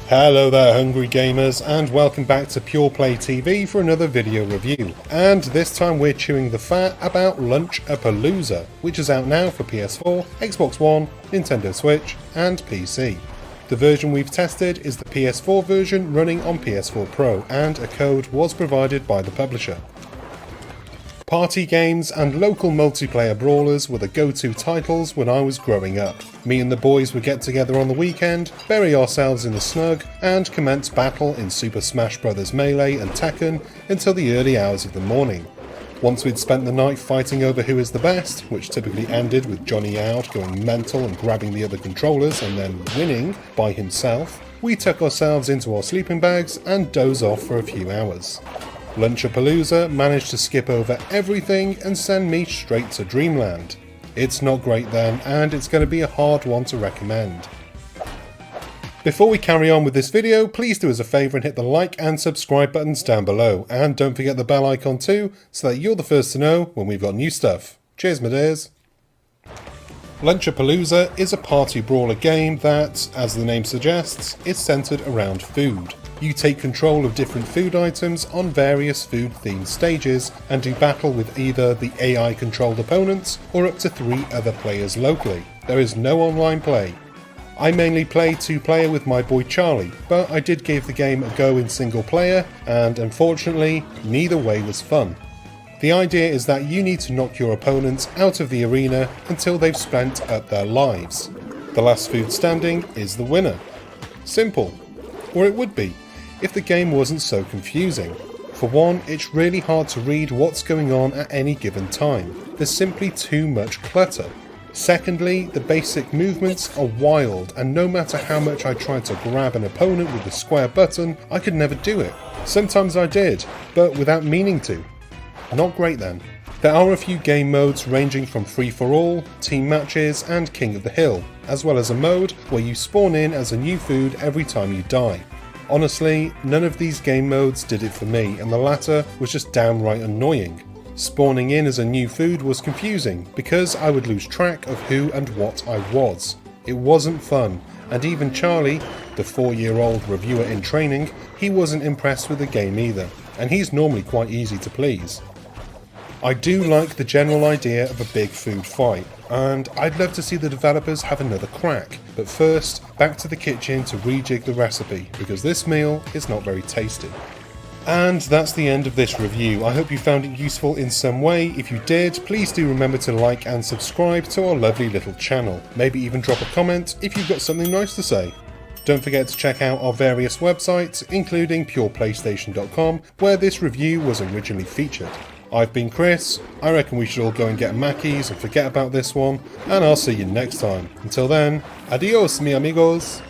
Hello there hungry gamers, and welcome back to Pure Play TV for another video review. And this time we're chewing the fat about Lunch A Palooza, which is out now for PS4, Xbox One, Nintendo Switch and PC. The version we've tested is the PS4 version running on PS4 Pro, and a code was provided by the publisher. Party games and local multiplayer brawlers were the go-to titles when I was growing up. Me and the boys would get together on the weekend, bury ourselves in the snug, and commence battle in Super Smash Bros. Melee and Tekken until the early hours of the morning. Once we'd spent the night fighting over who is the best, which typically ended with Johnny Out going mental and grabbing the other controllers and then winning by himself, we tuck ourselves into our sleeping bags and doze off for a few hours. Lunch A Palooza managed to skip over everything and send me straight to Dreamland. It's not great then, and it's going to be a hard one to recommend. Before we carry on with this video, please do us a favour and hit the like and subscribe buttons down below, and don't forget the bell icon too, so that you're the first to know when we've got new stuff. Cheers my dears. Lunch A Palooza is a party brawler game that, as the name suggests, is centred around food. You take control of different food items on various food-themed stages and do battle with either the AI-controlled opponents or up to 3 other players locally. There is no online play. I mainly play 2-player with my boy Charlie, but I did give the game a go in single player, and unfortunately, neither way was fun. The idea is that you need to knock your opponents out of the arena until they've spent up their lives. The last food standing is the winner. Simple. Or it would be, if the game wasn't so confusing. For one, it's really hard to read what's going on at any given time. There's simply too much clutter. Secondly, the basic movements are wild, and no matter how much I tried to grab an opponent with the square button, I could never do it. Sometimes I did, but without meaning to. Not great then. There are a few game modes ranging from free-for-all, team matches and King of the Hill, as well as a mode where you spawn in as a new food every time you die. Honestly, none of these game modes did it for me, and the latter was just downright annoying. Spawning in as a new food was confusing, because I would lose track of who and what I was. It wasn't fun, and even Charlie, the 4-year-old reviewer in training, he wasn't impressed with the game either, and he's normally quite easy to please. I do like the general idea of a big food fight, and I'd love to see the developers have another crack, but first, back to the kitchen to rejig the recipe, because this meal is not very tasty. And that's the end of this review. I hope you found it useful in some way. If you did, please do remember to like and subscribe to our lovely little channel. Maybe even drop a comment if you've got something nice to say. Don't forget to check out our various websites, including pureplaystation.com, where this review was originally featured. I've been Chris, I reckon we should all go and get a Maccies and forget about this one, and I'll see you next time. Until then, adios mi amigos!